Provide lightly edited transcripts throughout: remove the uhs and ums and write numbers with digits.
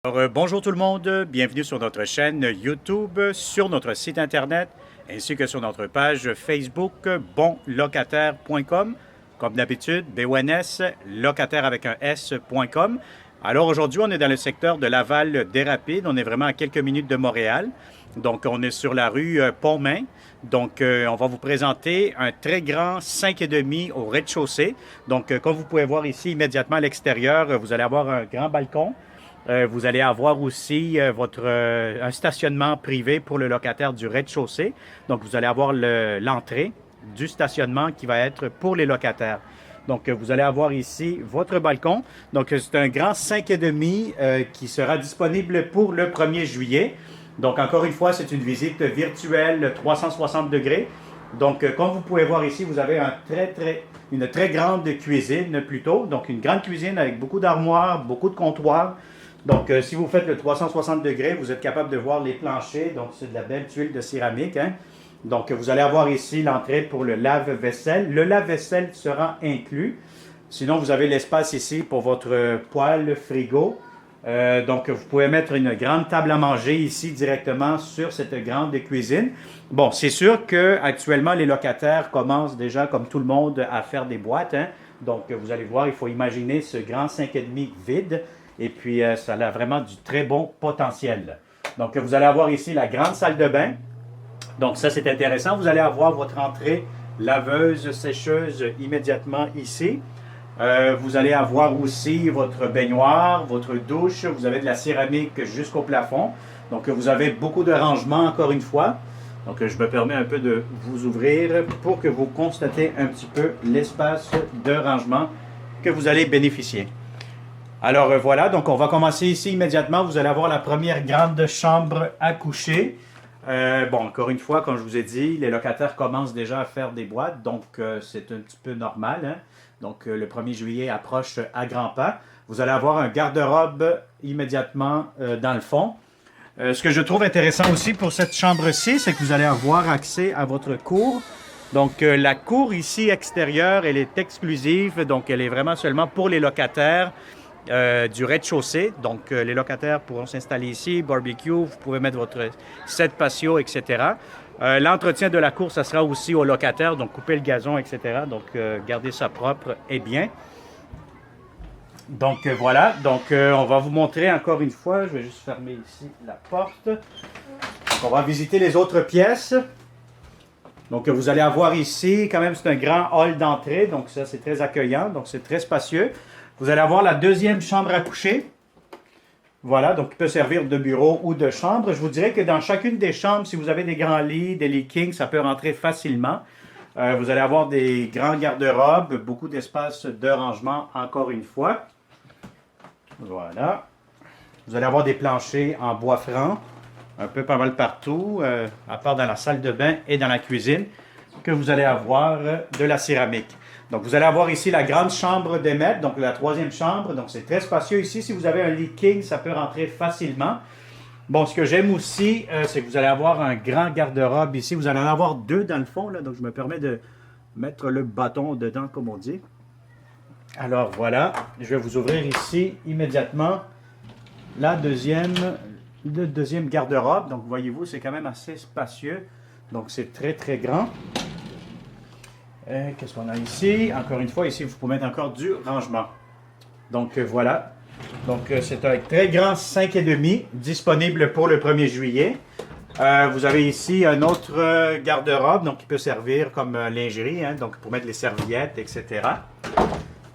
Bonjour tout le monde, bienvenue sur notre chaîne YouTube, sur notre site internet, ainsi que sur notre page Facebook bonlocataire.com. Comme d'habitude, BONS, locataire avec un S.com. Alors aujourd'hui, on est dans le secteur de Laval-des-Rapides, on est vraiment à quelques minutes de Montréal. Donc on est sur la rue Pont-Main. Donc on va vous présenter un très grand 5,5 au rez-de-chaussée. Donc comme vous pouvez voir ici immédiatement à l'extérieur, vous allez avoir un grand balcon. Vous allez avoir aussi un stationnement privé pour le locataire du rez-de-chaussée. Donc, vous allez avoir l'entrée du stationnement qui va être pour les locataires. Donc, vous allez avoir ici votre balcon. Donc, c'est un grand 5,5 qui sera disponible pour le 1er juillet. Donc, encore une fois, c'est une visite virtuelle 360 degrés. Donc, comme vous pouvez voir ici, vous avez une très grande cuisine plutôt. Donc, une grande cuisine avec beaucoup d'armoires, beaucoup de comptoirs. Donc, si vous faites le 360 degrés, vous êtes capable de voir les planchers. Donc, c'est de la belle tuile de céramique. Donc, vous allez avoir ici l'entrée pour le lave-vaisselle. Le lave-vaisselle sera inclus. Sinon, vous avez l'espace ici pour votre poêle frigo. Donc, vous pouvez mettre une grande table à manger ici directement sur cette grande cuisine. Bon, c'est sûr qu'actuellement, les locataires commencent déjà, comme tout le monde, à faire des boîtes. Donc, vous allez voir, il faut imaginer ce grand 5,5 vide. Et puis, ça a vraiment du très bon potentiel. Donc, vous allez avoir ici la grande salle de bain. Donc, ça, c'est intéressant. Vous allez avoir votre entrée laveuse, sécheuse immédiatement ici. Vous allez avoir aussi votre baignoire, votre douche. Vous avez de la céramique jusqu'au plafond. Donc, vous avez beaucoup de rangements, encore une fois. Donc, je me permets un peu de vous ouvrir pour que vous constatez un petit peu l'espace de rangement que vous allez bénéficier. Alors voilà, donc on va commencer ici immédiatement. Vous allez avoir la première grande chambre à coucher. Bon, encore une fois, comme je vous ai dit, les locataires commencent déjà à faire des boîtes, donc c'est un petit peu normal. Donc le 1er juillet approche à grands pas. Vous allez avoir un garde-robe immédiatement dans le fond. Ce que je trouve intéressant aussi pour cette chambre-ci, c'est que vous allez avoir accès à votre cour. Donc la cour ici extérieure, elle est exclusive, donc elle est vraiment seulement pour les locataires. Du rez-de-chaussée. Donc, les locataires pourront s'installer ici, barbecue, vous pouvez mettre votre set patio, etc. L'entretien de la cour, ça sera aussi aux locataires, donc couper le gazon, etc. Donc, garder ça propre et bien. Donc, voilà. Donc, on va vous montrer encore une fois. Je vais juste fermer ici la porte. Donc, on va visiter les autres pièces. Donc, vous allez avoir ici, quand même, c'est un grand hall d'entrée. Donc, ça, c'est très accueillant. Donc, c'est très spacieux. Vous allez avoir la deuxième chambre à coucher. Voilà, donc il peut servir de bureau ou de chambre. Je vous dirais que dans chacune des chambres, si vous avez des grands lits, des lits king, ça peut rentrer facilement. Vous allez avoir des grands garde-robes, beaucoup d'espace de rangement, encore une fois. Voilà. Vous allez avoir des planchers en bois franc, un peu pas mal partout, à part dans la salle de bain et dans la cuisine, que vous allez avoir de la céramique. Donc, vous allez avoir ici la grande chambre des maîtres, donc la troisième chambre. Donc, c'est très spacieux ici. Si vous avez un lit king, ça peut rentrer facilement. Bon, ce que j'aime aussi, c'est que vous allez avoir un grand garde-robe ici. Vous allez en avoir deux dans le fond, là. Donc, je me permets de mettre le bâton dedans, comme on dit. Alors, voilà. Je vais vous ouvrir ici immédiatement le deuxième garde-robe. Donc, voyez-vous, c'est quand même assez spacieux. Donc, c'est très, très grand. Qu'est-ce qu'on a ici? Encore une fois, ici, vous pouvez mettre encore du rangement. Donc, voilà. Donc, c'est un très grand 5,5 disponible pour le 1er juillet. Vous avez ici un autre garde-robe, donc qui peut servir comme lingerie, donc pour mettre les serviettes, etc.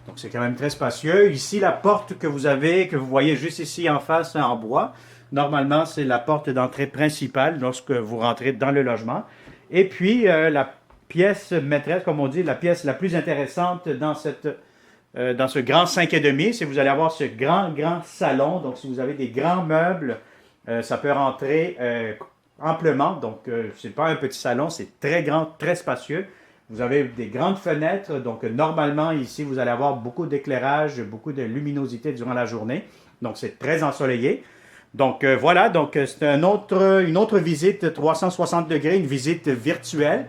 Donc, c'est quand même très spacieux. Ici, la porte que vous avez, que vous voyez juste ici en face, en bois, normalement, c'est la porte d'entrée principale lorsque vous rentrez dans le logement. Et puis, la pièce maîtresse, comme on dit, la pièce la plus intéressante dans ce grand 5,5, c'est que vous allez avoir ce grand salon. Donc, si vous avez des grands meubles, ça peut rentrer amplement. Donc, c'est pas un petit salon, c'est très grand, très spacieux. Vous avez des grandes fenêtres. Donc, normalement, ici, vous allez avoir beaucoup d'éclairage, beaucoup de luminosité durant la journée. Donc, c'est très ensoleillé. Donc, voilà. Donc, c'est une autre visite 360 degrés, une visite virtuelle.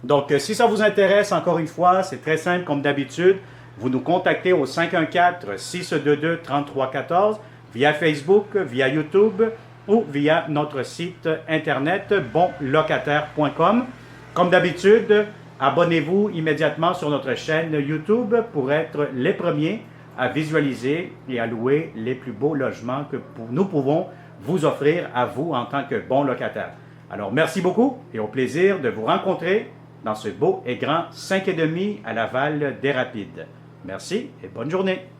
Donc, si ça vous intéresse, encore une fois, c'est très simple comme d'habitude. Vous nous contactez au 514-622-3314. via Facebook, via YouTube ou via notre site internet bonlocataire.com. Comme d'habitude, abonnez-vous immédiatement sur notre chaîne YouTube pour être les premiers à visualiser et à louer les plus beaux logements que nous pouvons vous offrir à vous en tant que bon locataire. Alors, merci beaucoup et au plaisir de vous rencontrer dans ce beau et grand 5,5 à Laval des Rapides. Merci et bonne journée.